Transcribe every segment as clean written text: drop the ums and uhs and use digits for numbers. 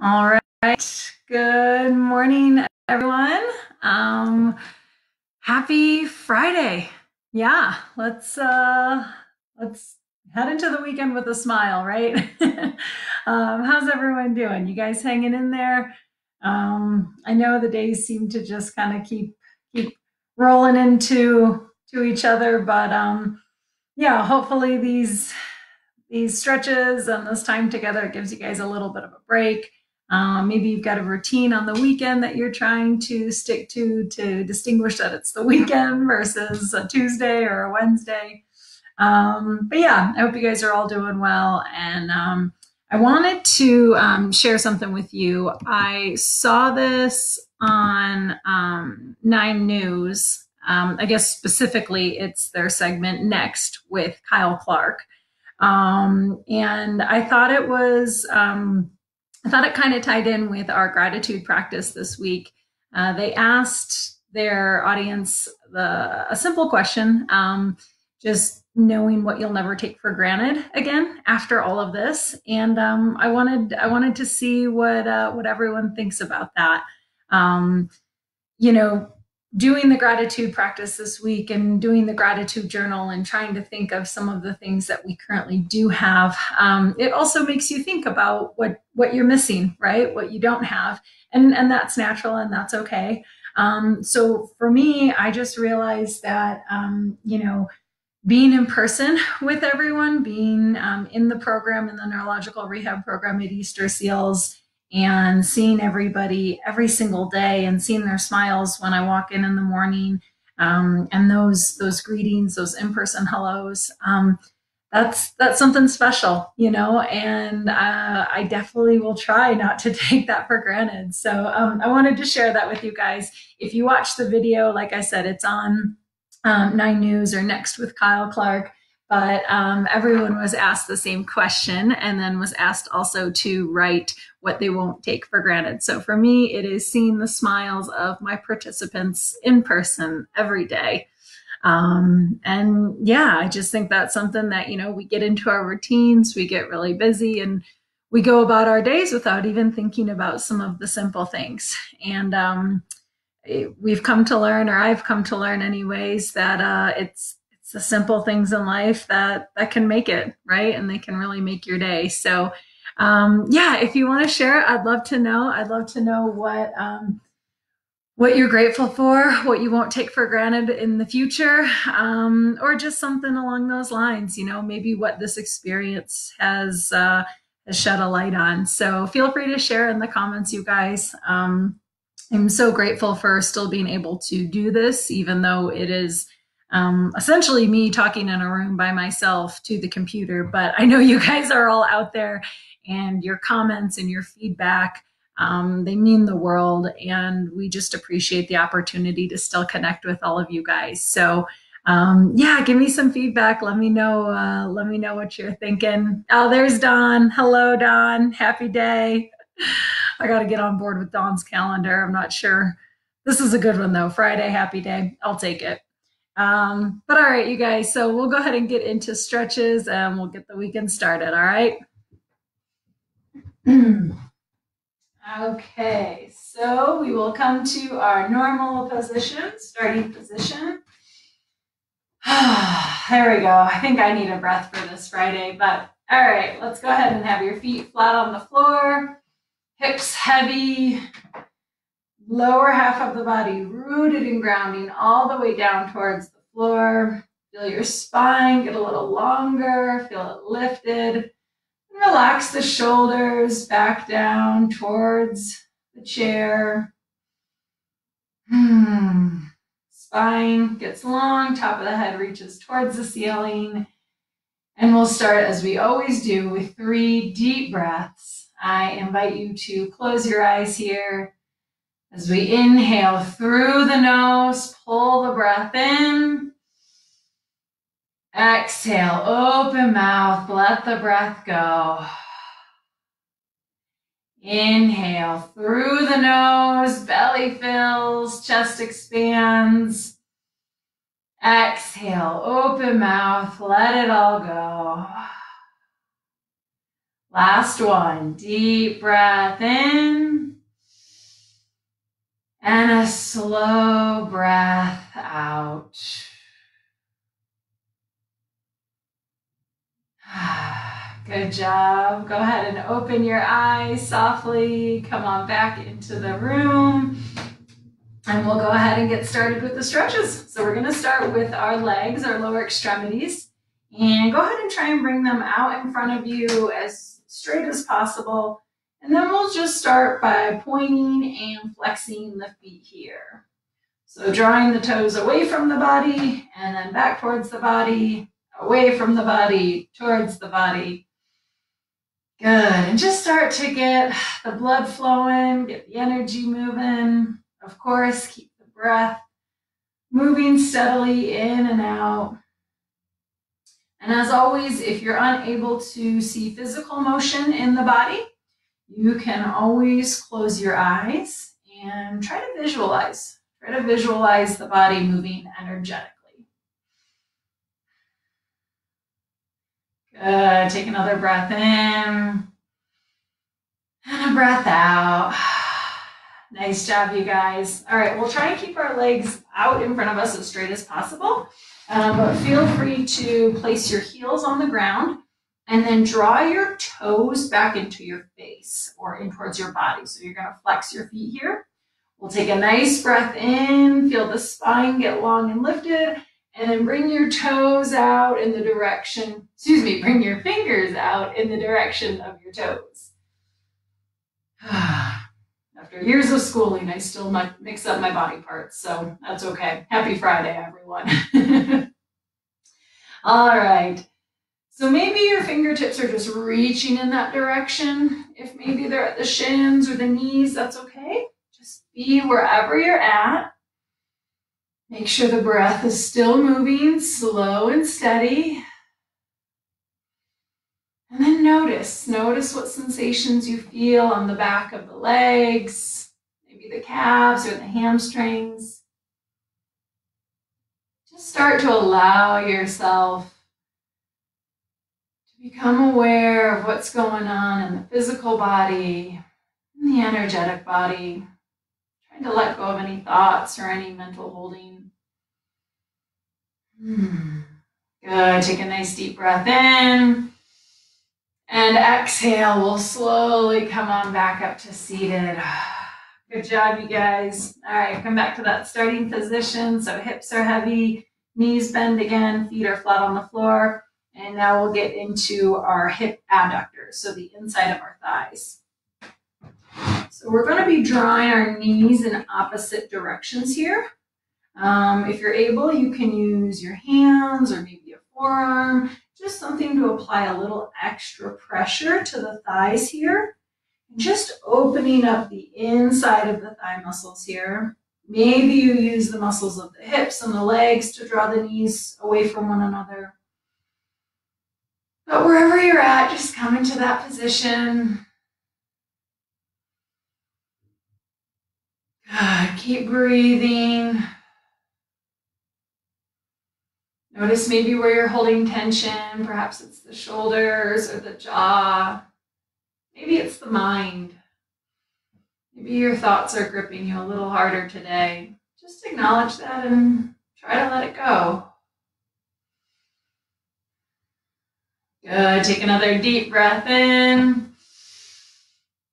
All right. Good morning, everyone. Happy Friday. Yeah, let's head into the weekend with a smile, right? How's everyone doing? You guys hanging in there? I know the days seem to just kind of keep rolling into each other, but yeah, hopefully these stretches and this time together gives you guys a little bit of a break. Maybe you've got a routine on the weekend that you're trying to stick to distinguish that it's the weekend versus a Tuesday or a Wednesday. But yeah, I hope you guys are all doing well. And I wanted to share something with you. I saw this on 9 News. I guess specifically it's their segment Next with Kyle Clark. And I thought I thought it kind of tied in with our gratitude practice this week. They asked their audience a simple question, just knowing what you'll never take for granted again after all of this. And I wanted to see what everyone thinks about that. You know, doing the gratitude practice this week and doing the gratitude journal and trying to think of some of the things that we currently do have, it also makes you think about what you're missing, right? What you don't have. And that's natural and that's okay. So for me, I just realized that, being in person with everyone, being in the program, in the neurological rehab program at Easter Seals, and seeing everybody every single day and seeing their smiles when I walk in the morning, and those greetings, those in-person hellos, that's something special, and I definitely will try not to take that for granted. So I wanted to share that with you guys. If you watch the video, like I said, it's on 9 News or Next with Kyle Clark. But everyone was asked the same question and then was asked also to write what they won't take for granted. So for me, it is seeing the smiles of my participants in person every day. And yeah, I just think that's something that, we get into our routines, we get really busy, and we go about our days without even thinking about some of the simple things. And we've come to learn, or I've come to learn anyways, that it's the simple things in life that can make it, right? And they can really make your day. So yeah, if you want to share, I'd love to know. I'd love to know what you're grateful for, what you won't take for granted in the future, or just something along those lines, maybe what this experience has shed a light on. So feel free to share in the comments, you guys. I'm so grateful for still being able to do this, even though it is essentially me talking in a room by myself to the computer. But I know you guys are all out there, and your comments and your feedback, they mean the world, and we just appreciate the opportunity to still connect with all of you guys. So yeah, give me some feedback. Let me know what you're thinking. Oh, there's Dawn. Hello, Dawn. Happy day. I got to get on board with Dawn's calendar. I'm not sure. This is a good one though. Friday, happy day. I'll take it. But all right, you guys, so we'll go ahead and get into stretches and we'll get the weekend started. All right. Okay, so we will come to our normal position, starting position. There we go. I think I need a breath for this Friday, but all right, let's go ahead and have your feet flat on the floor, hips heavy, lower half of the body rooted and grounding all the way down towards the floor. Feel your spine get a little longer, feel it lifted. Relax the shoulders back down towards the chair. Spine gets long, top of the head reaches towards the ceiling. And we'll start, as we always do, with 3 deep breaths. I invite you to close your eyes here. As we inhale through the nose, pull the breath in. Exhale, open mouth, let the breath go. Inhale through the nose, belly fills, chest expands. Exhale, open mouth, let it all go. Last one. Deep breath in. And a slow breath out. Good job. Go ahead and open your eyes softly. Come on back into the room. And we'll go ahead and get started with the stretches. So we're going to start with our legs, our lower extremities. And go ahead and try and bring them out in front of you as straight as possible. And then we'll just start by pointing and flexing the feet here. So drawing the toes away from the body and then back towards the body, away from the body, towards the body. Good. And just start to get the blood flowing, get the energy moving. Of course, keep the breath moving steadily in and out. And as always, if you're unable to see physical motion in the body, you can always close your eyes and try to visualize. Try to visualize the body moving energetically. Good. Take another breath in and a breath out. Nice job, you guys. All right, we'll try and keep our legs out in front of us as straight as possible. But feel free to place your heels on the ground and then draw your toes back into your face or in towards your body. So you're going to flex your feet here. We'll take a nice breath in, feel the spine get long and lifted, and then bring your toes out in the direction, bring your fingers out in the direction of your toes. After years of schooling, I still might mix up my body parts, so that's okay. Happy Friday, everyone. All right. So maybe your fingertips are just reaching in that direction. If maybe they're at the shins or the knees, that's okay. Just be wherever you're at. Make sure the breath is still moving, slow and steady. And then notice what sensations you feel on the back of the legs, maybe the calves or the hamstrings. Just start to allow yourself to become aware of what's going on in the physical body, in the energetic body. Trying to let go of any thoughts or any mental holding. Good. Take a nice deep breath in. And exhale, we'll slowly come on back up to seated. Good job, you guys. All right, come back to that starting position. So hips are heavy, knees bend again, feet are flat on the floor. And now we'll get into our hip abductors, so the inside of our thighs. So we're going to be drawing our knees in opposite directions here. If you're able, you can use your hands or maybe a forearm. Just something to apply a little extra pressure to the thighs here. Just opening up the inside of the thigh muscles here. Maybe you use the muscles of the hips and the legs to draw the knees away from one another. But wherever you're at, just come into that position. Good. Keep breathing. Notice maybe where you're holding tension. Perhaps it's the shoulders or the jaw. Maybe it's the mind. Maybe your thoughts are gripping you a little harder today. Just acknowledge that and try to let it go. Good. Take another deep breath in.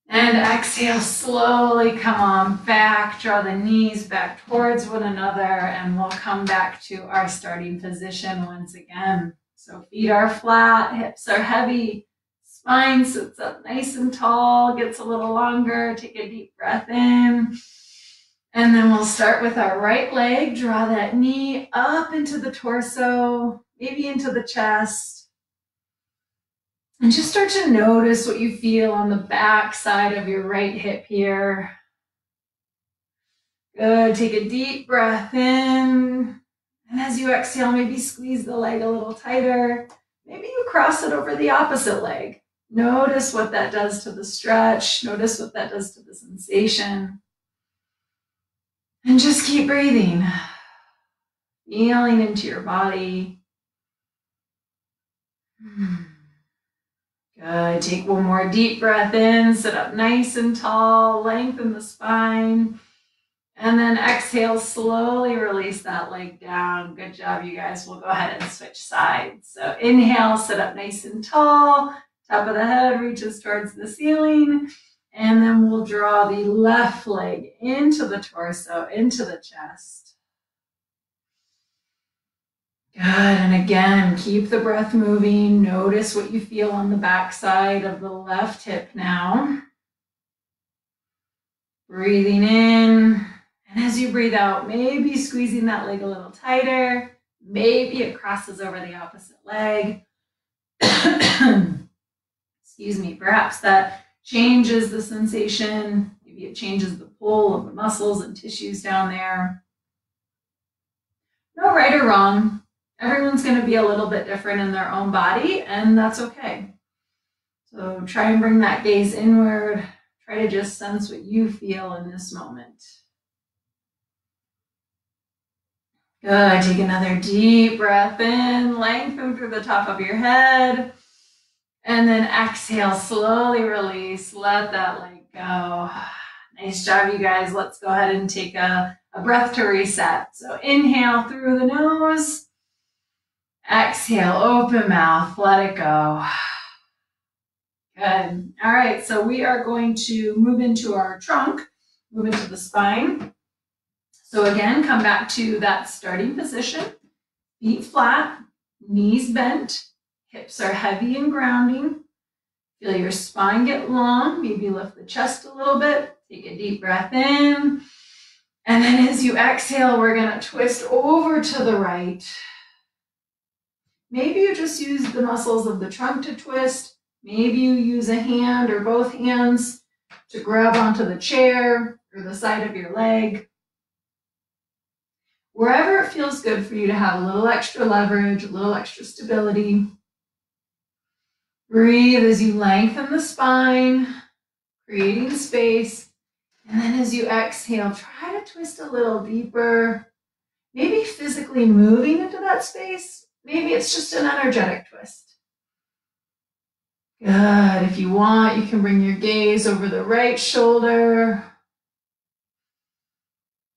And exhale, slowly come on back. Draw the knees back towards one another, and we'll come back to our starting position once again. So feet are flat, hips are heavy, spine sits up nice and tall, gets a little longer. Take a deep breath in. And then we'll start with our right leg. Draw that knee up into the torso, maybe into the chest. And just start to notice what you feel on the back side of your right hip here. Good. Take a deep breath in. And as you exhale, maybe squeeze the leg a little tighter. Maybe you cross it over the opposite leg. Notice what that does to the stretch. Notice what that does to the sensation. And just keep breathing. Feeling into your body. Good. Take one more deep breath in. Sit up nice and tall. Lengthen the spine. And then exhale, slowly release that leg down. Good job, you guys. We'll go ahead and switch sides. So inhale, sit up nice and tall. Top of the head reaches towards the ceiling. And then we'll draw the left leg into the torso, into the chest. Good. And again, keep the breath moving. Notice what you feel on the back side of the left hip now. Breathing in. And as you breathe out, maybe squeezing that leg a little tighter. Maybe it crosses over the opposite leg. Excuse me. Perhaps that changes the sensation. Maybe it changes the pull of the muscles and tissues down there. No right or wrong. Everyone's going to be a little bit different in their own body, and that's okay. So try and bring that gaze inward. Try to just sense what you feel in this moment. Good. Take another deep breath in. Lengthen through the top of your head. And then exhale, slowly release. Let that leg go. Nice job, you guys. Let's go ahead and take a breath to reset. So inhale through the nose. Exhale, open mouth. Let it go. Good. All right, so we are going to move into our trunk, move into the spine. So again, come back to that starting position. Feet flat, knees bent, hips are heavy and grounding. Feel your spine get long. Maybe lift the chest a little bit. Take a deep breath in. And then as you exhale, we're going to twist over to the right. Maybe you just use the muscles of the trunk to twist. Maybe you use a hand or both hands to grab onto the chair or the side of your leg. Wherever it feels good for you to have a little extra leverage, a little extra stability. Breathe as you lengthen the spine, creating space. And then as you exhale, try to twist a little deeper, maybe physically moving into that space. Maybe it's just an energetic twist. Good. If you want, you can bring your gaze over the right shoulder.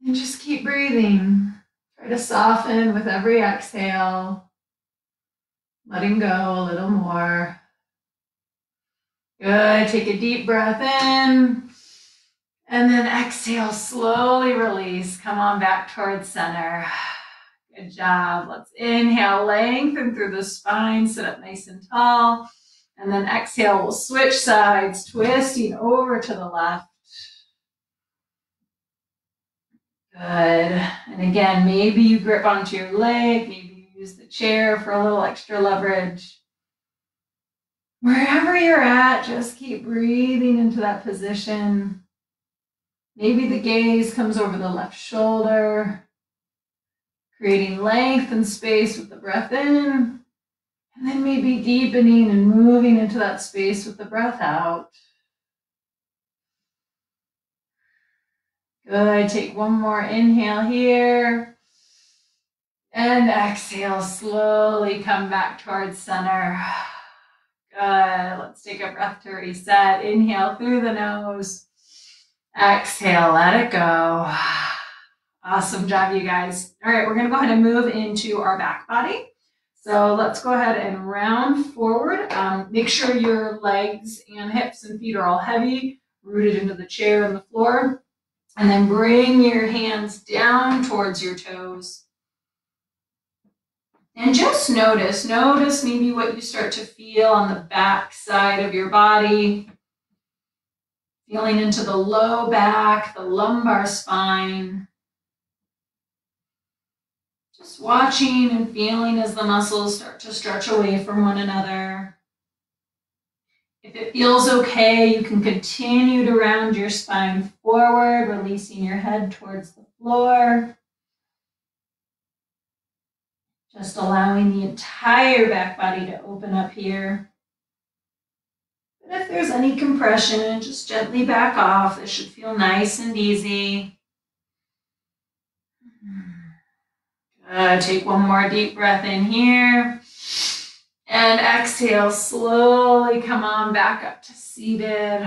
And just keep breathing. Try to soften with every exhale. Letting go a little more. Good. Take a deep breath in. And then exhale, slowly release. Come on back towards center. Good job. Let's inhale, lengthen through the spine, sit up nice and tall. And then exhale, we'll switch sides, twisting over to the left. Good. And again, maybe you grip onto your leg, maybe you use the chair for a little extra leverage. Wherever you're at, just keep breathing into that position. Maybe the gaze comes over the left shoulder, creating length and space with the breath in, and then maybe deepening and moving into that space with the breath out. Good. Take one more inhale here. And exhale, slowly come back towards center. Good. Let's take a breath to reset. Inhale through the nose. Exhale, let it go. Awesome job, you guys. All right, we're going to go ahead and move into our back body. So let's go ahead and round forward. Make sure your legs and hips and feet are all heavy, rooted into the chair and the floor. And then bring your hands down towards your toes. And just notice maybe what you start to feel on the back side of your body. Feeling into the low back, the lumbar spine. Just watching and feeling as the muscles start to stretch away from one another. If it feels okay, you can continue to round your spine forward, releasing your head towards the floor. Just allowing the entire back body to open up here. But if there's any compression, just gently back off. This should feel nice and easy. Take one more deep breath in here. And exhale, slowly come on back up to seated.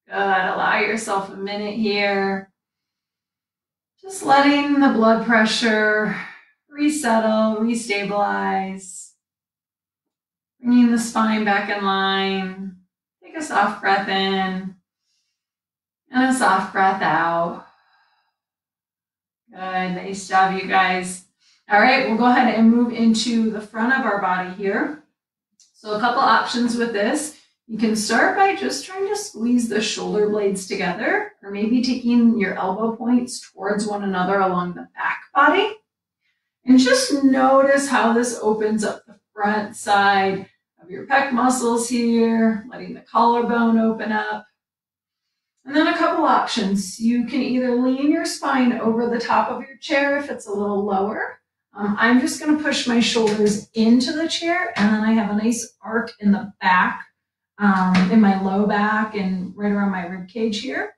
Good, allow yourself a minute here. Just letting the blood pressure resettle, restabilize. Bringing the spine back in line. Take a soft breath in and a soft breath out. Good, nice job, you guys. All right, we'll go ahead and move into the front of our body here. So a couple options with this. You can start by just trying to squeeze the shoulder blades together, or maybe taking your elbow points towards one another along the back body. And just notice how this opens up the front side of your pec muscles here, letting the collarbone open up. And then a couple options. You can either lean your spine over the top of your chair if it's a little lower. I'm just going to push my shoulders into the chair, and then I have a nice arc in the back, in my low back and right around my rib cage here.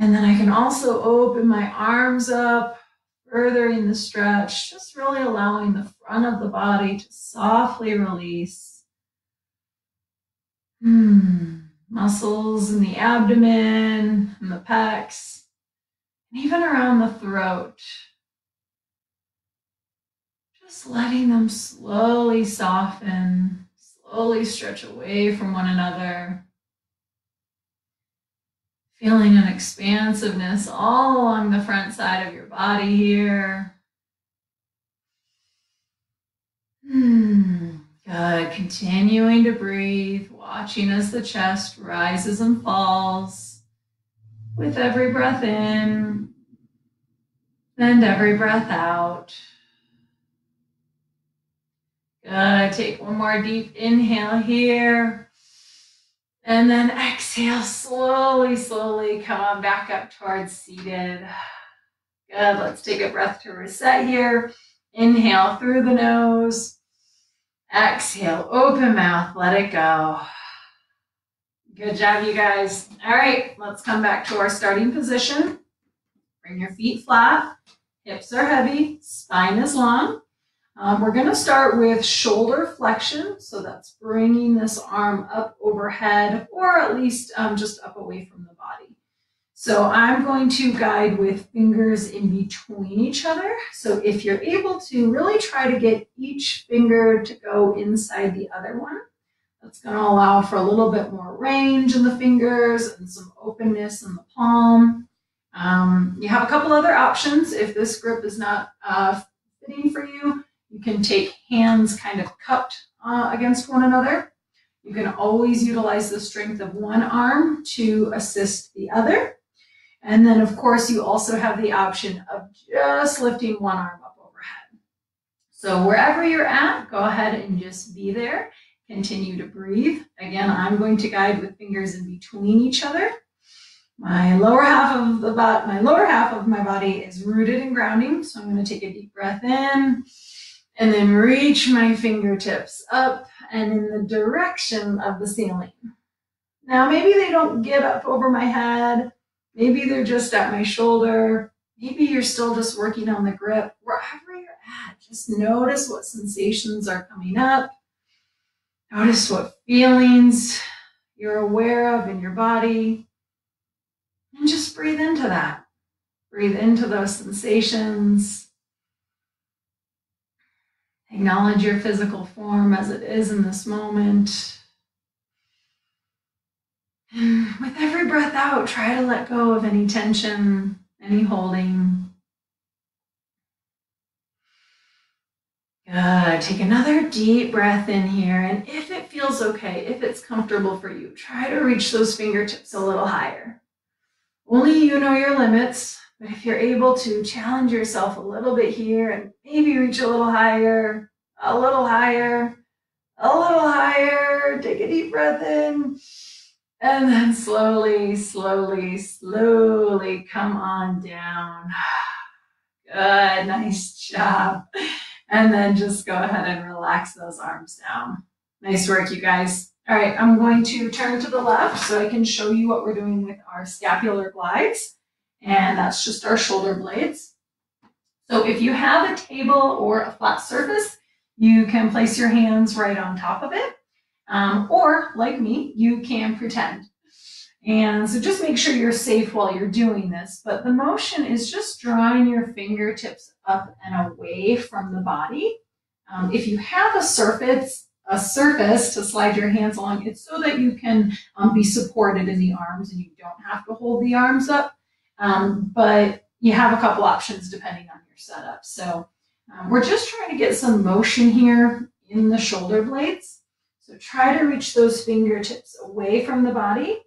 And then I can also open my arms up, furthering the stretch, just really allowing the front of the body to softly release. Muscles in the abdomen and the pecs, and even around the throat. Just letting them slowly soften, slowly stretch away from one another. Feeling an expansiveness all along the front side of your body here. Good. Continuing to breathe, watching as the chest rises and falls with every breath in and every breath out. Good. Take one more deep inhale here. And then exhale, slowly, slowly come on back up towards seated. Good. Let's take a breath to reset here. Inhale through the nose. Exhale, open mouth, let it go. Good job, you guys. All right, let's come back to our starting position. Bring your feet flat. Hips are heavy. Spine is long. We're going to start with shoulder flexion. So that's bringing this arm up overhead, or at least just up away from the body. So I'm going to guide with fingers in between each other. So if you're able to, really try to get each finger to go inside the other one. That's going to allow for a little bit more range in the fingers and some openness in the palm. You have a couple other options. If this grip is not fitting for you, you can take hands kind of cupped against one another. You can always utilize the strength of one arm to assist the other. And then, of course, you also have the option of just lifting one arm up overhead. So wherever you're at, go ahead and just be there. Continue to breathe. Again, I'm going to guide with fingers in between each other. My lower half of my body is rooted and grounding. So I'm going to take a deep breath in and then reach my fingertips up and in the direction of the ceiling. Now, maybe they don't get up over my head. Maybe they're just at my shoulder. Maybe you're still just working on the grip. Wherever you're at, just notice what sensations are coming up. Notice what feelings you're aware of in your body. And just breathe into that. Breathe into those sensations. Acknowledge your physical form as it is in this moment. And with every breath out, try to let go of any tension, any holding. Good. Take another deep breath in here. And if it feels okay, if it's comfortable for you, try to reach those fingertips a little higher. Only you know your limits, but if you're able to challenge yourself a little bit here and maybe reach a little higher, a little higher, a little higher, take a deep breath in. And then slowly, slowly, slowly come on down. Good, nice job. And then just go ahead and relax those arms down. Nice work, you guys. All right, I'm going to turn to the left so I can show you what we're doing with our scapular glides. And that's just our shoulder blades. So if you have a table or a flat surface, You can place your hands right on top of it, or like me, you can pretend. And so just make sure you're safe while you're doing this. But the motion is just drawing your fingertips up and away from the body. If you have a surface to slide your hands along, it's so that you can be supported in the arms and you don't have to hold the arms up. But you have a couple options depending on your setup. So we're just trying to get some motion here in the shoulder blades. So try to reach those fingertips away from the body.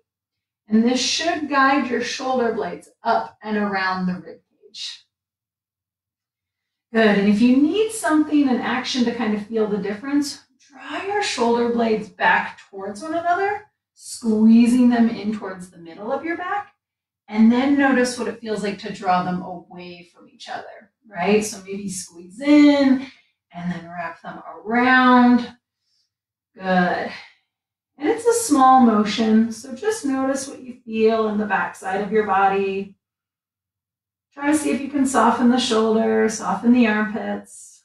And this should guide your shoulder blades up and around the rib cage. Good, and if you need something, an action to kind of feel the difference, draw your shoulder blades back towards one another, squeezing them in towards the middle of your back, and then notice what it feels like to draw them away from each other, right? So maybe squeeze in and then wrap them around. Good. And it's a small motion, so just notice what you feel in the backside of your body. Try to see if you can soften the shoulders, soften the armpits.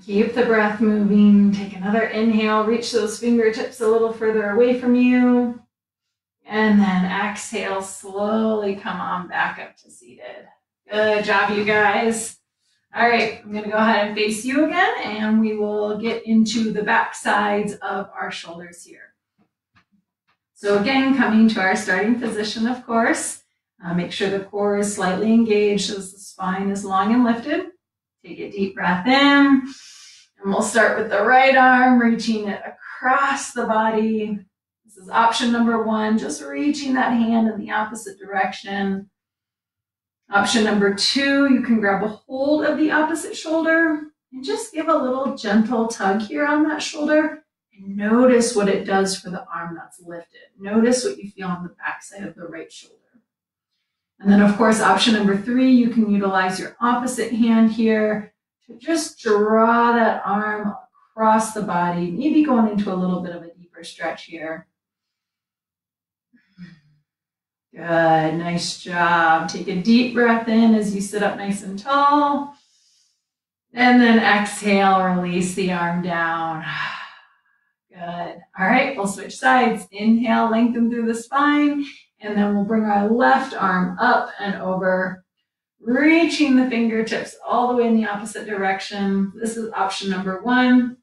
Keep the breath moving. Take another inhale, reach those fingertips a little further away from you. And then exhale, slowly come on back up to seated. Good job, you guys. All right, I'm going to go ahead and face you again, and we will get into the back sides of our shoulders here. So again, coming to our starting position, of course, make sure the core is slightly engaged as the spine is long and lifted. Take a deep breath in, and we'll start with the right arm, reaching it across the body. This is option number one, just reaching that hand in the opposite direction. Option number two, you can grab a hold of the opposite shoulder and just give a little gentle tug here on that shoulder and notice what it does for the arm that's lifted. Notice what you feel on the backside of the right shoulder. And then of course, option number three, you can utilize your opposite hand here to just draw that arm across the body, maybe going into a little bit of a deeper stretch here. Good, nice job. Take a deep breath in as you sit up nice and tall. And then exhale, release the arm down. Good. All right, we'll switch sides. Inhale, lengthen through the spine. And then we'll bring our left arm up and over, reaching the fingertips all the way in the opposite direction. This is option number one.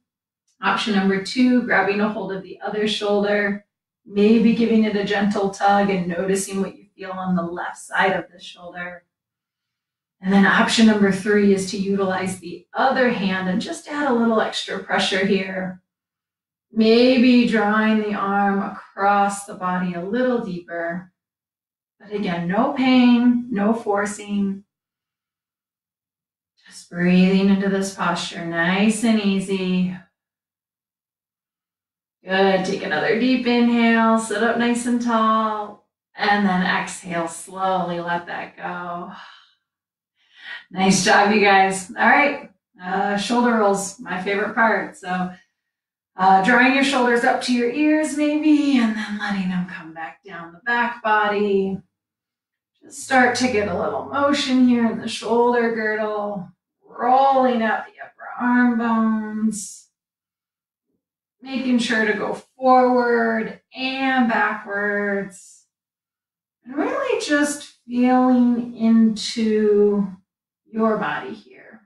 Option number two, grabbing a hold of the other shoulder. Maybe giving it a gentle tug and noticing what you feel on the left side of the shoulder. And then option number three is to utilize the other hand and just add a little extra pressure here. Maybe drawing the arm across the body a little deeper. But again, no pain, no forcing. Just breathing into this posture, nice and easy. Good, take another deep inhale, sit up nice and tall, and then exhale, slowly let that go. Nice job, you guys. All right, shoulder rolls, my favorite part. So drawing your shoulders up to your ears maybe, and then letting them come back down the back body. Just start to get a little motion here in the shoulder girdle, rolling out the upper arm bones. Making sure to go forward and backwards. And really just feeling into your body here.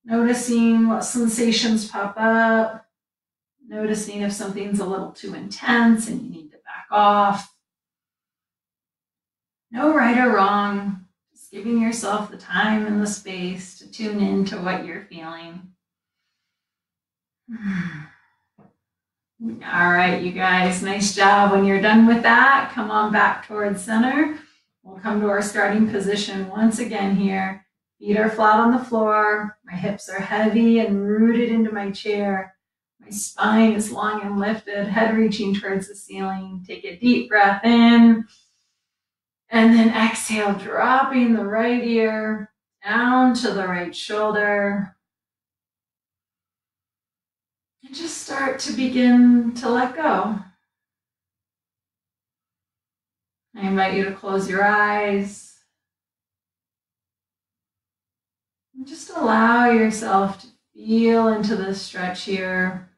Noticing what sensations pop up. Noticing if something's a little too intense and you need to back off. No right or wrong. Just giving yourself the time and the space to tune into what you're feeling. All right, you guys, nice job. When you're done with that, come on back towards center. We'll come to our starting position once again here. Feet are flat on the floor. My hips are heavy and rooted into my chair. My spine is long and lifted, head reaching towards the ceiling. Take a deep breath in. And then exhale, dropping the right ear down to the right shoulder. And just start to begin to let go. I invite you to close your eyes. And just allow yourself to feel into this stretch here.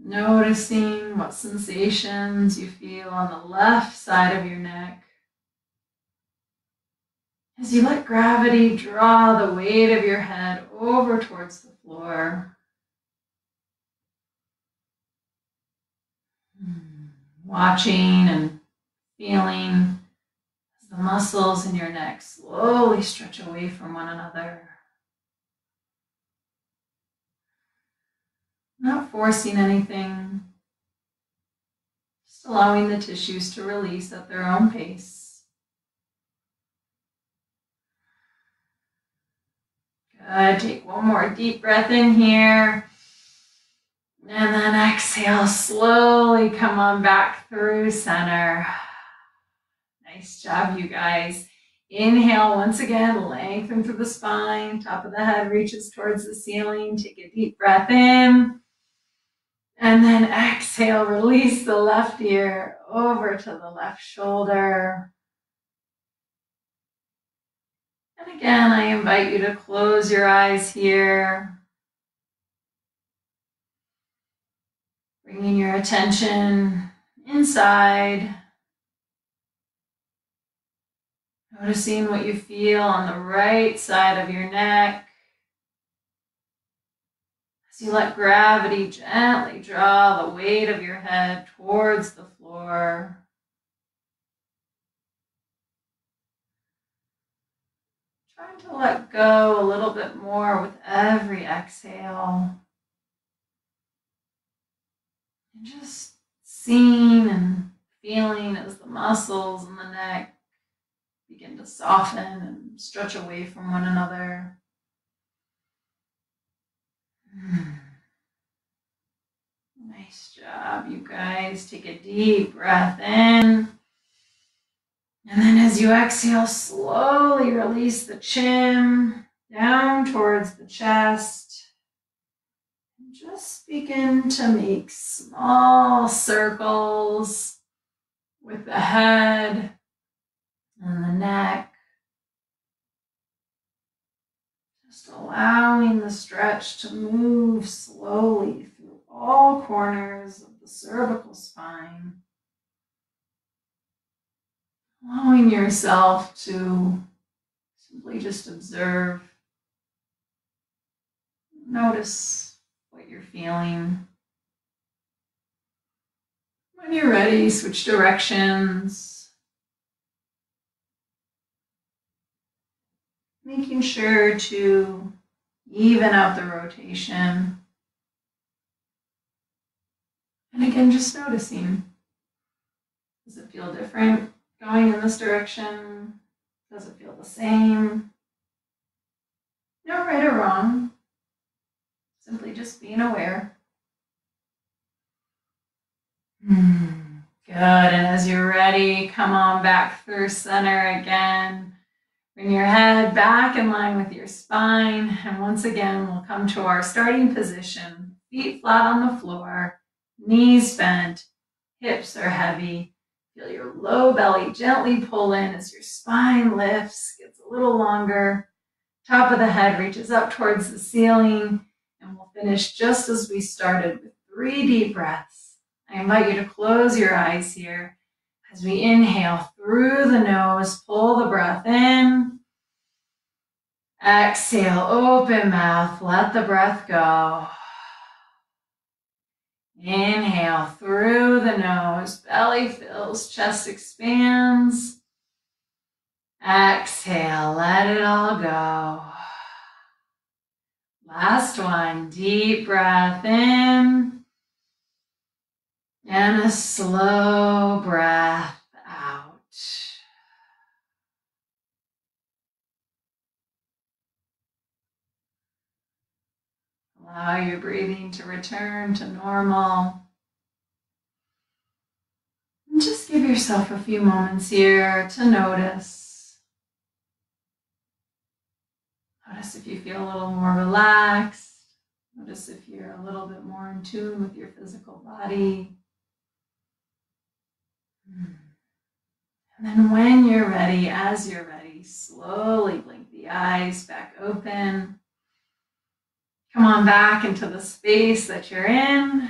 Noticing what sensations you feel on the left side of your neck. As you let gravity draw the weight of your head over towards the floor. Watching and feeling as the muscles in your neck slowly stretch away from one another. Not forcing anything, just allowing the tissues to release at their own pace. Good. Take one more deep breath in here. And then exhale, slowly come on back through center. Nice job, you guys. Inhale once again, lengthen through the spine. Top of the head reaches towards the ceiling. Take a deep breath in. And then exhale, release the left ear over to the left shoulder. And again, I invite you to close your eyes here. Bringing your attention inside. Noticing what you feel on the right side of your neck. As you let gravity gently draw the weight of your head towards the floor. Trying to let go a little bit more with every exhale. And just seeing and feeling as the muscles in the neck begin to soften and stretch away from one another. Nice job, you guys. Take a deep breath in. And then as you exhale, slowly release the chin down towards the chest. And just begin to make small circles with the head and the neck. Just allowing the stretch to move slowly through all corners of the cervical spine. Allowing yourself to simply just observe. Notice what you're feeling. When you're ready, switch directions. Making sure to even out the rotation. And again, just noticing. Does it feel different going in this direction? Does it feel the same? No right or wrong. Simply just being aware. Good. And as you're ready, come on back through center again. Bring your head back in line with your spine. And once again, we'll come to our starting position. Feet flat on the floor, knees bent, hips are heavy. Feel your low belly gently pull in as your spine lifts, gets a little longer. Top of the head reaches up towards the ceiling. And we'll finish just as we started with 3 deep breaths. I invite you to close your eyes here. As we inhale through the nose, pull the breath in. Exhale, open mouth, let the breath go. Inhale through the nose, belly fills, chest expands. Exhale, let it all go. Last one, deep breath in. And a slow breath out. Allow your breathing to return to normal. And just give yourself a few moments here to notice. Notice if you feel a little more relaxed. Notice if you're a little bit more in tune with your physical body. And then when you're ready, as you're ready, slowly blink the eyes back open. Come on back into the space that you're in.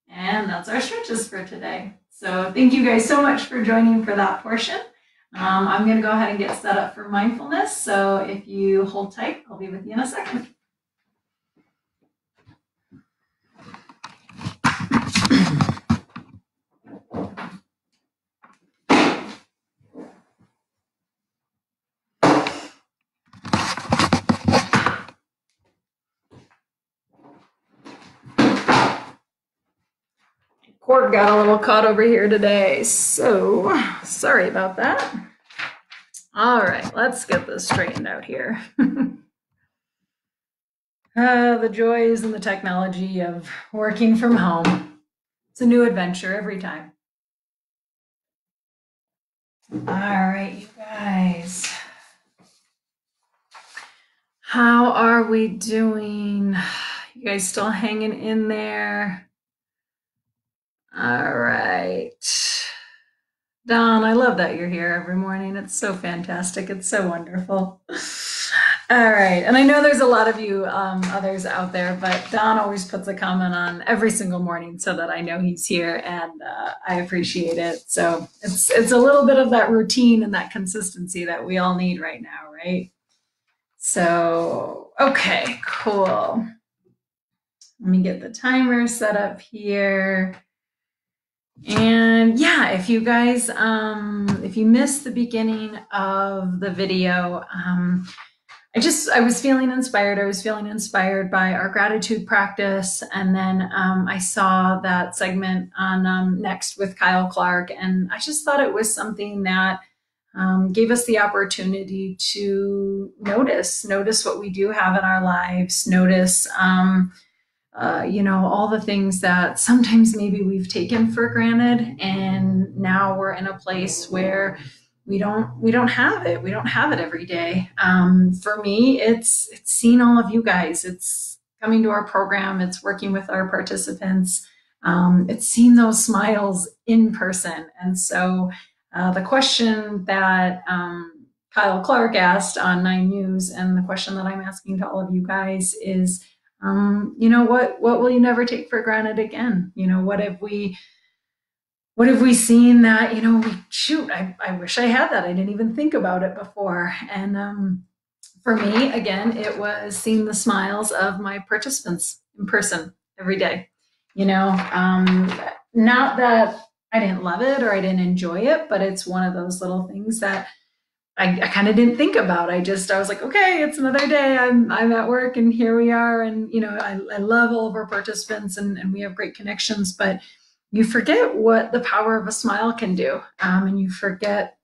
And that's our stretches for today. So thank you guys so much for joining for that portion. I'm going to go ahead and get set up for mindfulness. So if you hold tight, I'll be with you in a second. Cord got a little caught over here today, so sorry about that. All right, let's get this straightened out here. The joys and the technology of working from home. It's a new adventure every time. All right, you guys. How are we doing? You guys still hanging in there? All right. Dawn, I love that you're here every morning. It's so fantastic. It's so wonderful. All right. And I know there's a lot of you others out there, but Don always puts a comment on every single morning so that I know he's here, and I appreciate it. So it's a little bit of that routine and that consistency that we all need right now, right? So, okay, cool. Let me get the timer set up here. And yeah, if you guys, if you missed the beginning of the video, I was feeling inspired. I was feeling inspired by our gratitude practice. And then I saw that segment on Next with Kyle Clark. And I just thought it was something that gave us the opportunity to notice what we do have in our lives, notice, all the things that sometimes maybe we've taken for granted. And now we're in a place where we don't have it. We don't have it every day. For me, it's seeing all of you guys. It's coming to our program. It's working with our participants. It's seeing those smiles in person. And so the question that Kyle Clark asked on 9 News, and the question that I'm asking to all of you guys is, what will you never take for granted again? What have we seen that, I wish I had that. I didn't even think about it before. And for me, again, it was seeing the smiles of my participants in person every day. Not that I didn't love it or I didn't enjoy it, but it's one of those little things that I kind of didn't think about. I was like, okay, it's another day. I'm at work and here we are. And, I love all of our participants and we have great connections, but you forget what the power of a smile can do. And you forget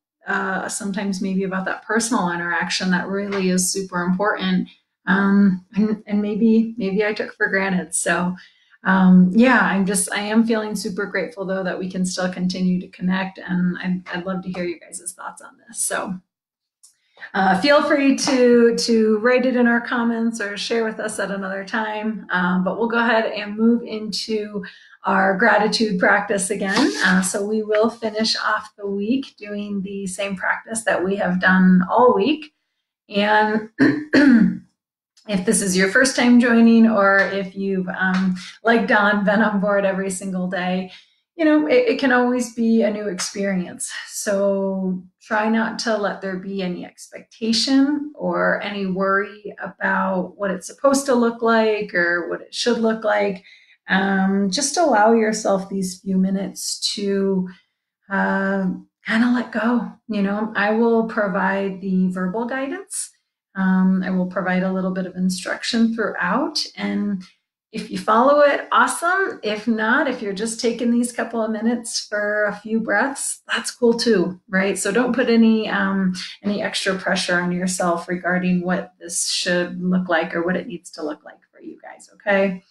sometimes maybe about that personal interaction that really is super important. And maybe I took for granted. So I am feeling super grateful though, that we can still continue to connect. And I'd love to hear you guys' thoughts on this. So feel free to write it in our comments or share with us at another time. But we'll go ahead and move into our gratitude practice again. So we will finish off the week doing the same practice that we have done all week. And if this is your first time joining, or if you've, like Don, been on board every single day, it can always be a new experience. So try not to let there be any expectation or any worry about what it's supposed to look like or what it should look like. Just allow yourself these few minutes to kind of let go. I will provide the verbal guidance. I will provide a little bit of instruction throughout. And if you follow it, awesome. If not, if you're just taking these couple of minutes for a few breaths, that's cool too, right? So don't put any extra pressure on yourself regarding what this should look like or what it needs to look like for you guys, okay?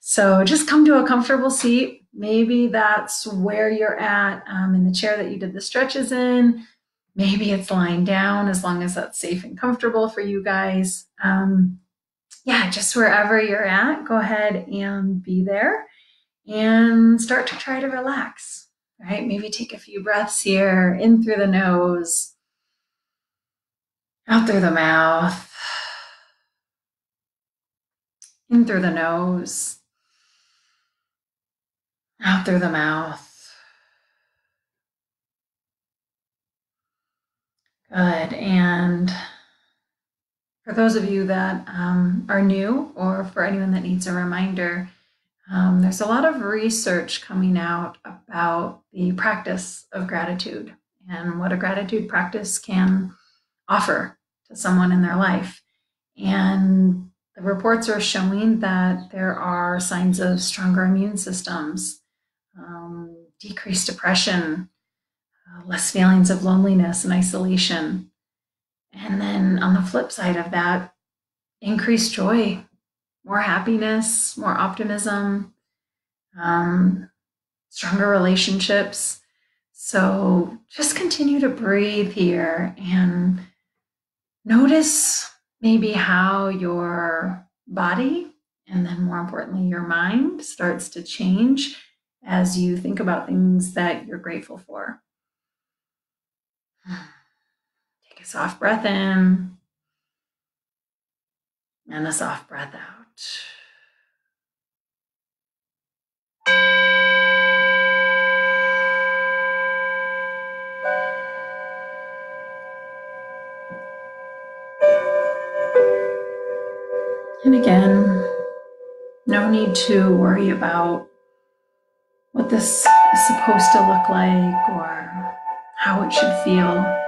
So just come to a comfortable seat. Maybe that's where you're at in the chair that you did the stretches in. Maybe it's lying down, as long as that's safe and comfortable for you guys. Just wherever you're at, go ahead and be there and start to try to relax. All right, maybe take a few breaths here, in through the nose, out through the mouth, in through the nose, out through the mouth. Good. And for those of you that are new, or for anyone that needs a reminder, there's a lot of research coming out about the practice of gratitude and what a gratitude practice can offer to someone in their life. And the reports are showing that there are signs of stronger immune systems, decreased depression, less feelings of loneliness and isolation. And then on the flip side of that, increased joy, more happiness, more optimism, stronger relationships. So just continue to breathe here and notice maybe how your body, and then more importantly, your mind, starts to change as you think about things that you're grateful for. Take a soft breath in and a soft breath out. And again, no need to worry about what this is supposed to look like or how it should feel.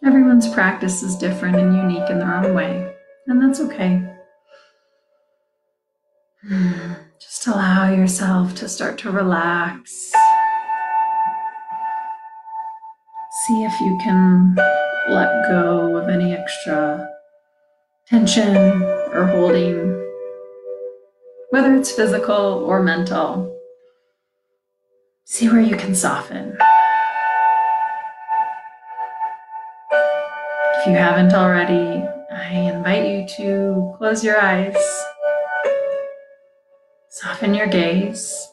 Everyone's practice is different and unique in their own way, and that's okay. Just allow yourself to start to relax. See if you can let go of any extra tension or holding, whether it's physical or mental. See where you can soften. If you haven't already, I invite you to close your eyes, soften your gaze,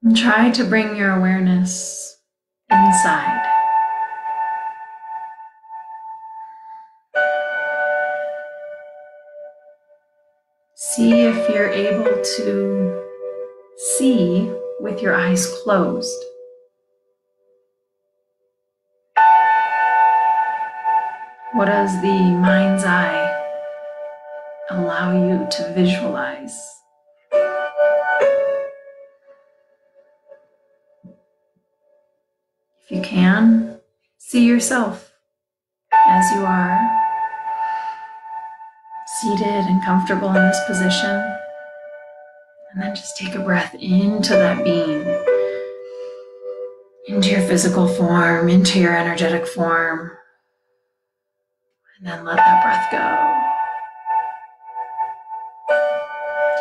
and try to bring your awareness inside. See if you're able to see with your eyes closed. What does the mind's eye allow you to visualize? If you can, see yourself as you are, seated and comfortable in this position. And then just take a breath into that being, into your physical form, into your energetic form. And then let that breath go.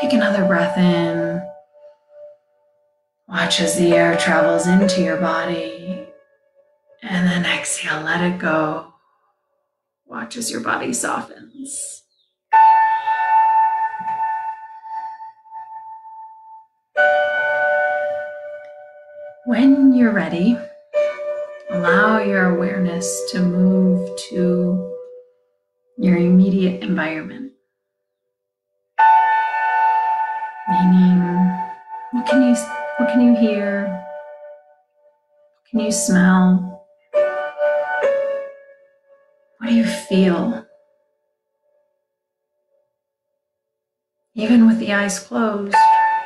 Take another breath in. Watch as the air travels into your body. And then exhale, let it go. Watch as your body softens. When you're ready, allow your awareness to move to your immediate environment. Meaning, what can you hear? What can you smell? What do you feel? Even with the eyes closed,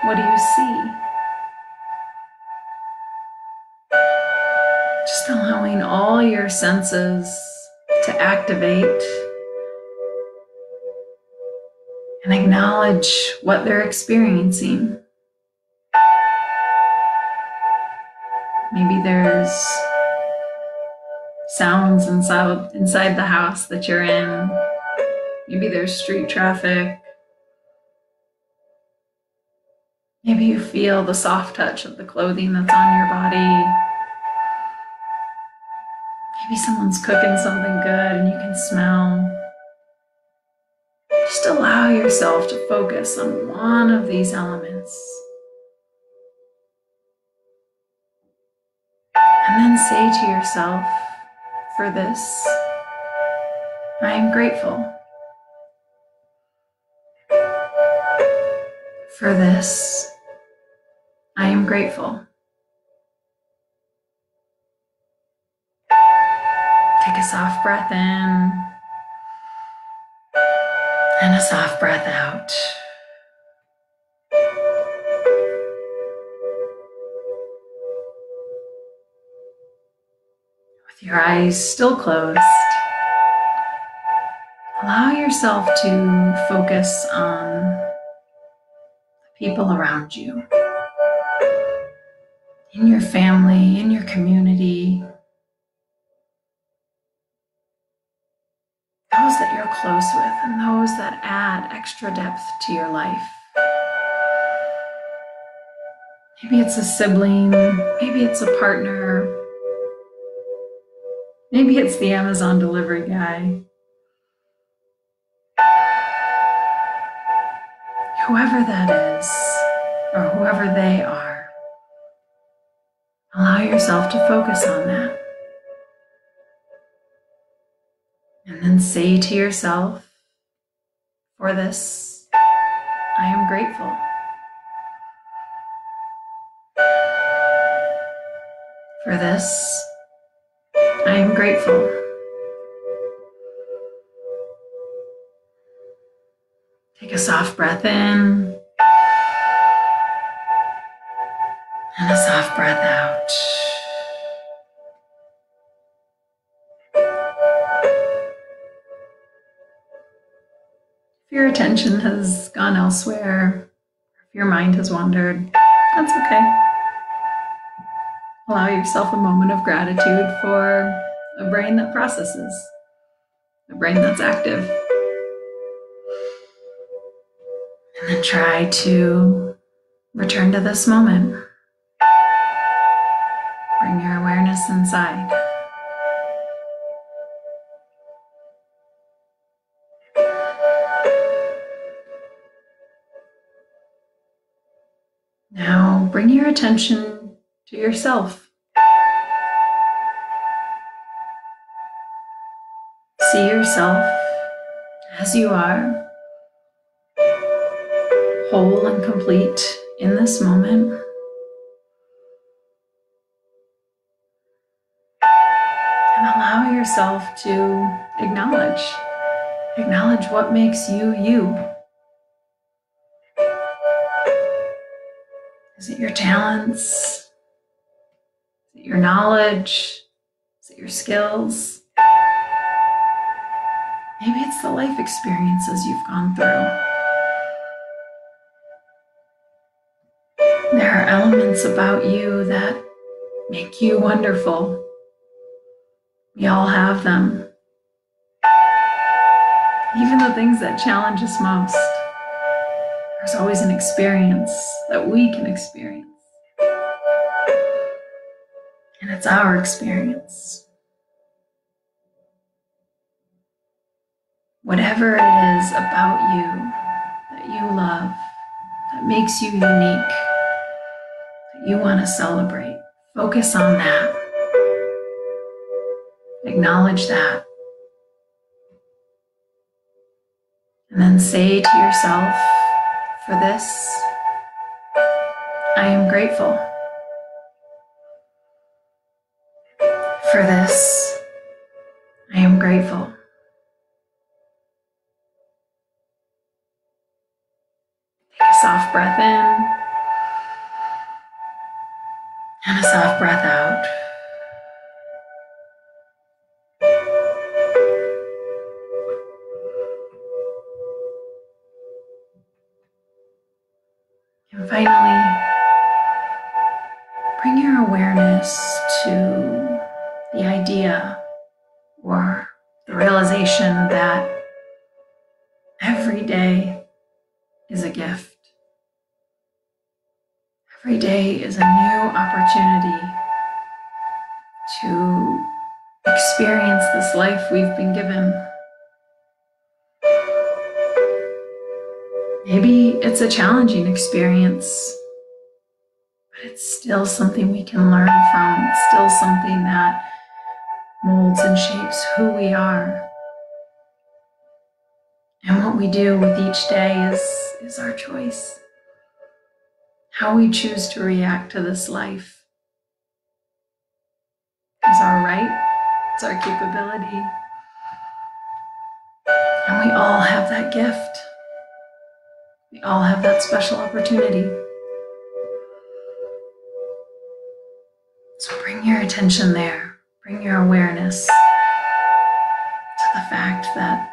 what do you see? Just allowing all your senses to activate and acknowledge what they're experiencing. Maybe there's sounds inside the house that you're in. Maybe there's street traffic. Maybe you feel the soft touch of the clothing that's on your body. Maybe someone's cooking something good and you can smell. Just allow yourself to focus on one of these elements. And then say to yourself, for this, I am grateful. For this, I am grateful. Take a soft breath in and a soft breath out. With your eyes still closed, allow yourself to focus on the people around you, in your family, in your community, those that you're close with, and those that add extra depth to your life. Maybe it's a sibling, maybe it's a partner, maybe it's the Amazon delivery guy. Whoever that is, or whoever they are, allow yourself to focus on that. And then say to yourself, for this, I am grateful. For this, I am grateful. Take a soft breath in and a soft breath out. If your attention has gone elsewhere, if your mind has wandered, that's okay. Allow yourself a moment of gratitude for a brain that processes, a brain that's active. And then try to return to this moment. Bring your awareness inside. Now bring your attention to yourself. See yourself as you are, whole and complete in this moment. And allow yourself to acknowledge what makes you you. Is it your talents? Is it your knowledge? Is it your skills? Maybe it's the life experiences you've gone through. There are elements about you that make you wonderful. We all have them. Even the things that challenge us most. There's always an experience that we can experience. And it's our experience. Whatever it is about you that you love, that makes you unique, that you want to celebrate, focus on that. Acknowledge that. And then say to yourself, for this, I am grateful. For this, I am grateful. Take a soft breath in and a soft breath out. And finally, bring your awareness to the idea or the realization that every day is a gift. Every day is a new opportunity to experience this life we've been given. Maybe it's a challenging experience, but It's still something we can learn from. It's still something that molds and shapes who we are. And what we do with each day is our choice. How we choose to react to this life is our right. It's our capability. And we all have that gift. We all have that special opportunity. So bring your attention there. Bring your awareness to the fact that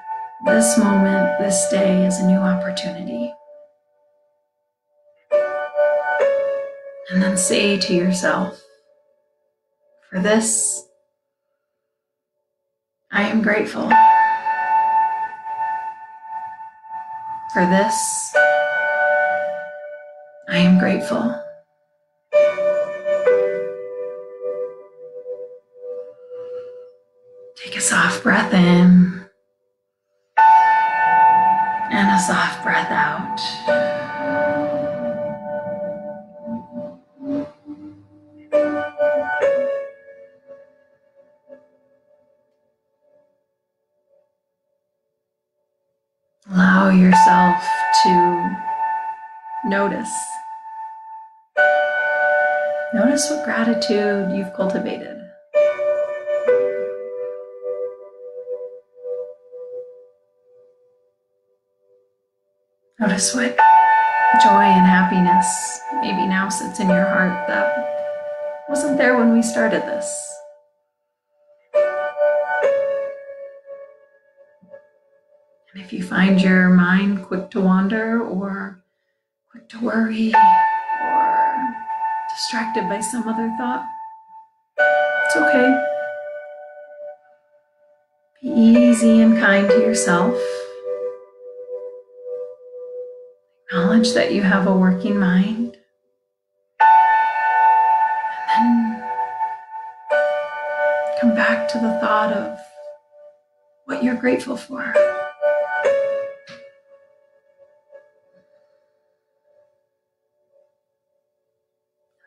this moment, this day is a new opportunity. And then say to yourself, for this, I am grateful. For this, I am grateful. Take a soft breath in and a soft breath out. Allow yourself to notice. Notice what gratitude you've cultivated. Notice what joy and happiness maybe now sits in your heart that wasn't there when we started this. And if you find your mind quick to wander or quick to worry or distracted by some other thought, it's okay. Be easy and kind to yourself. Acknowledge that you have a working mind. And then come back to the thought of what you're grateful for.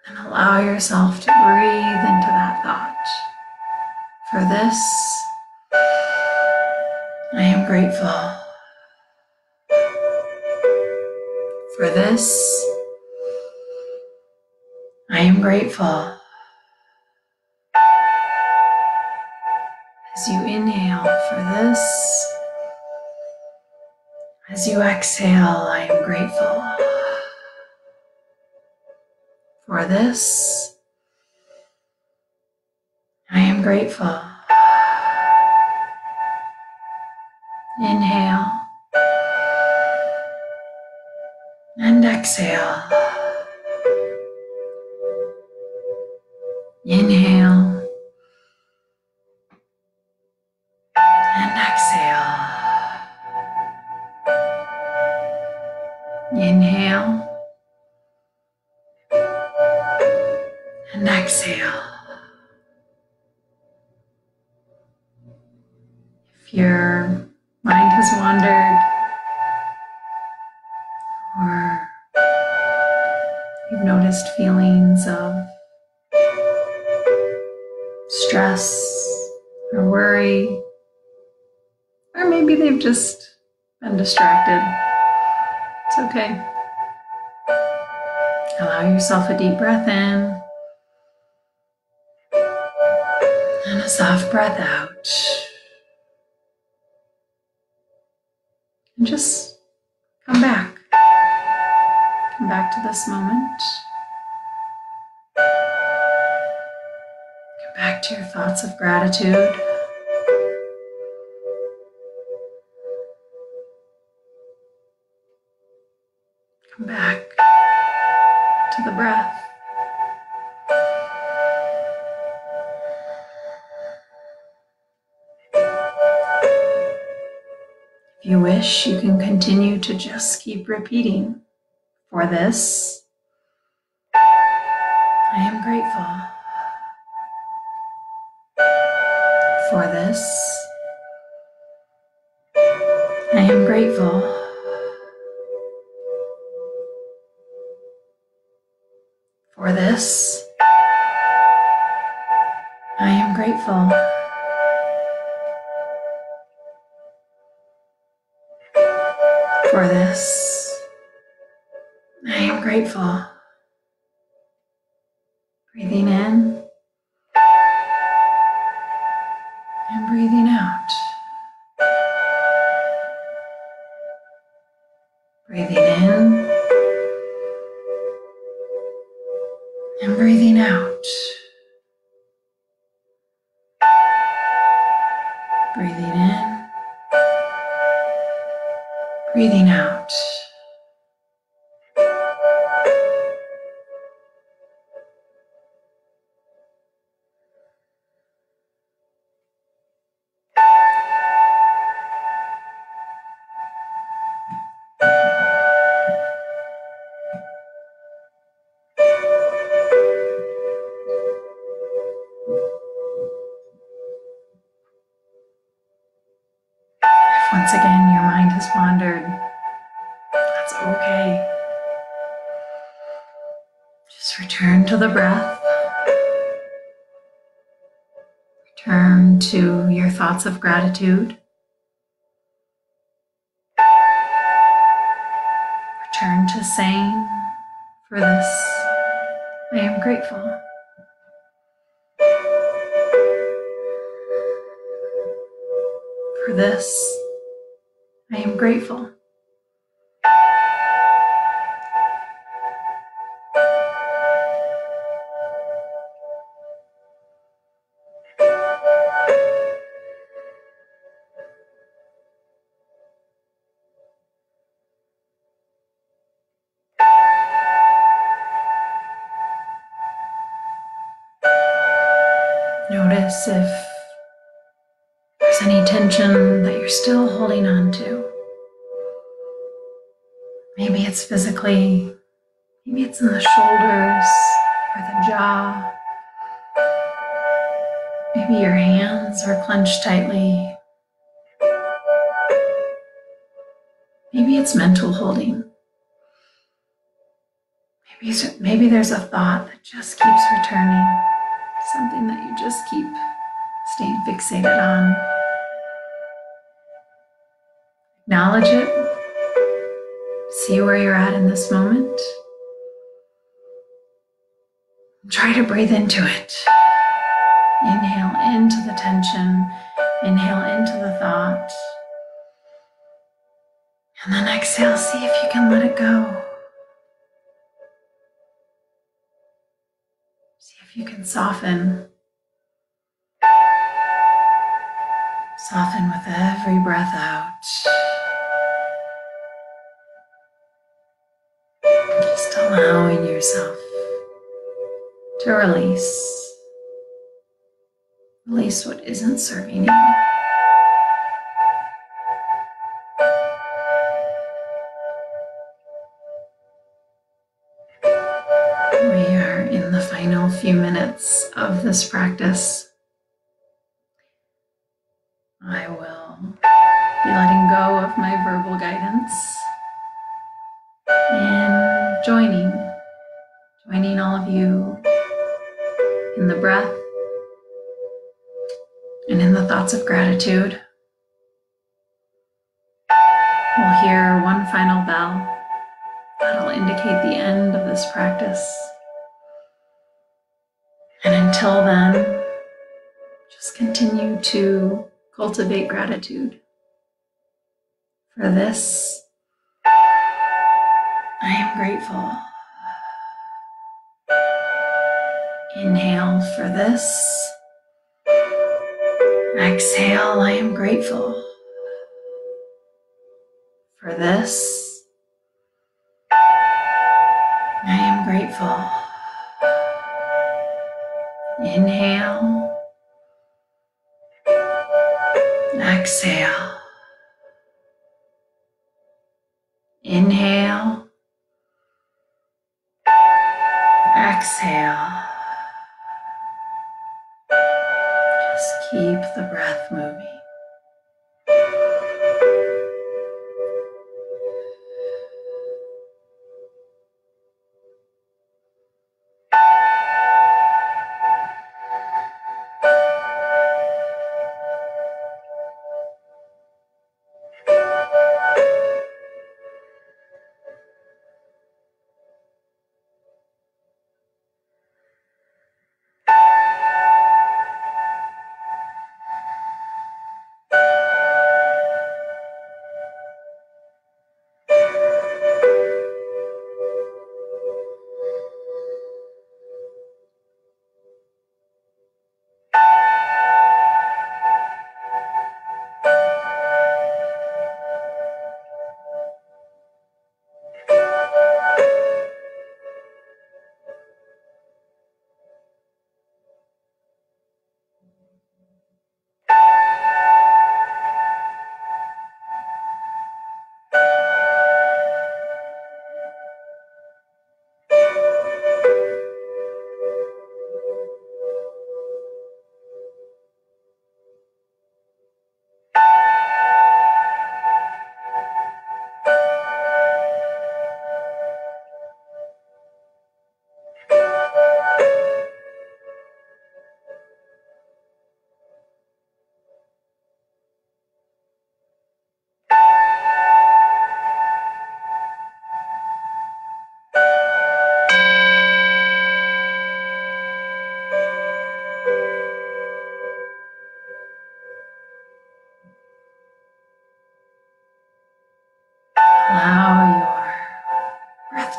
And allow yourself to breathe into that thought. For this, I am grateful. For this, I am grateful. As you inhale for this, as you exhale, I am grateful. For this, I am grateful. Inhale and exhale. Inhale and exhale. Inhale and exhale. If your mind has wandered or you've noticed feelings of stress or worry, or maybe they've just been distracted, it's okay. Allow yourself a deep breath in and a soft breath out. And just come back. Come back to this moment. Come back to your thoughts of gratitude. Come back to the breath. If you wish, you can continue to just keep repeating. For this, I am grateful. For this, I am grateful. For this, grateful for this. I am grateful. Breathing in and breathing out. Breathing in and breathing out. Breathing in, breathing out. Once again, your mind has wandered. That's okay. Just return to the breath. Return to your thoughts of gratitude. Return to saying, for this, I am grateful. For this, I am grateful. Notice if there's any tension that you're still holding on to. Maybe it's physically, maybe it's in the shoulders or the jaw. Maybe your hands are clenched tightly. Maybe it's mental holding. Maybe there's a thought that just keeps returning, something that you just keep staying fixated on. Acknowledge it. See where you're at in this moment. Try to breathe into it. Inhale into the tension. Inhale into the thought. And then exhale, see if you can let it go. See if you can soften. Soften with every breath out. Just allowing yourself to release. Release what isn't serving you. We are in the final few minutes of this practice. I will be letting go of my verbal guidance and joining all of you in the breath and in the thoughts of gratitude. We'll hear one final bell that'll indicate the end of this practice. And until then, just continue to cultivate gratitude. For this, I am grateful. Inhale for this. Exhale, I am grateful. For this, I am grateful. Inhale. Exhale. Inhale. Exhale. Just keep the breath moving.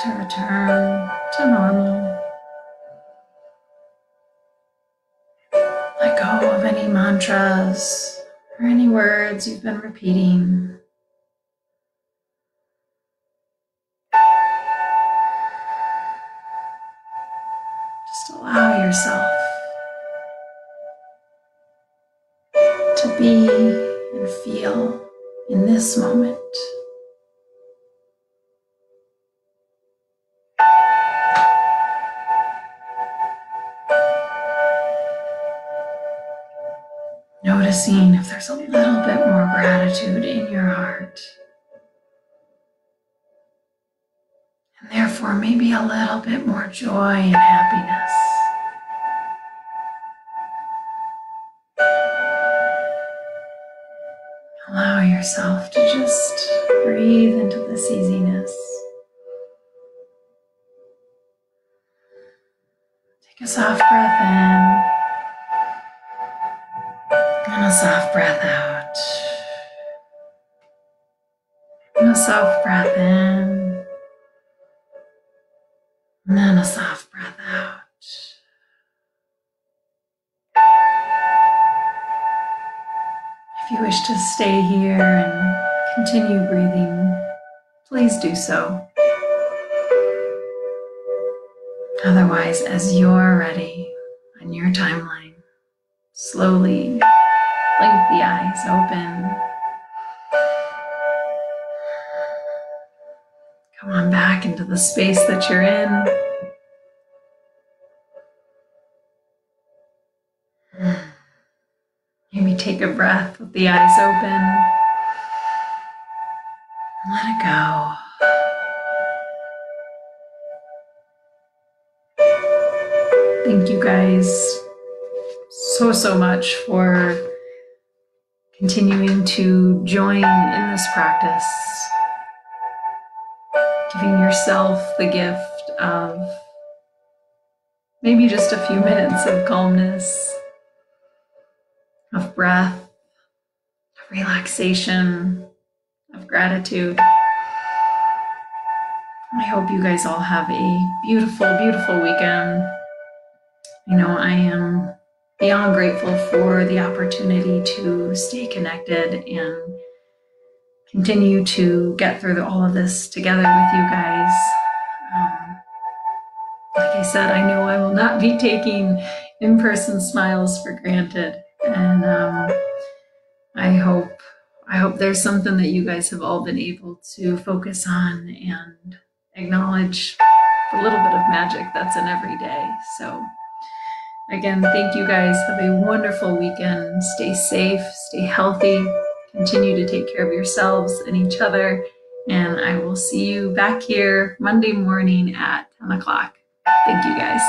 to return to normal. Let go of any mantras or any words you've been repeating. Just allow yourself to be and feel in this moment. Noticing if there's a little bit more gratitude in your heart. And therefore, maybe a little bit more joy and happiness. Allow yourself to just breathe into this easiness. Take a soft breath in and a soft breath out. And a soft breath in and then a soft breath out. If you wish to stay here and continue breathing, please do so. Otherwise, as you're ready on your timeline, slowly blink the eyes open. Come on back into the space that you're in. Maybe take a breath with the eyes open. Let it go. Thank you guys so much for continuing to join in this practice. Giving yourself the gift of maybe just a few minutes of calmness, of breath, of relaxation, of gratitude. I hope you guys all have a beautiful, beautiful weekend. You know, I am beyond grateful for the opportunity to stay connected and continue to get through all of this together with you guys. Like I said, I know I will not be taking in-person smiles for granted. And I hope there's something that you guys have all been able to focus on and acknowledge the little bit of magic that's in every day. So again, thank you guys. Have a wonderful weekend. Stay safe, stay healthy, continue to take care of yourselves and each other. And I will see you back here Monday morning at 10 o'clock. Thank you guys.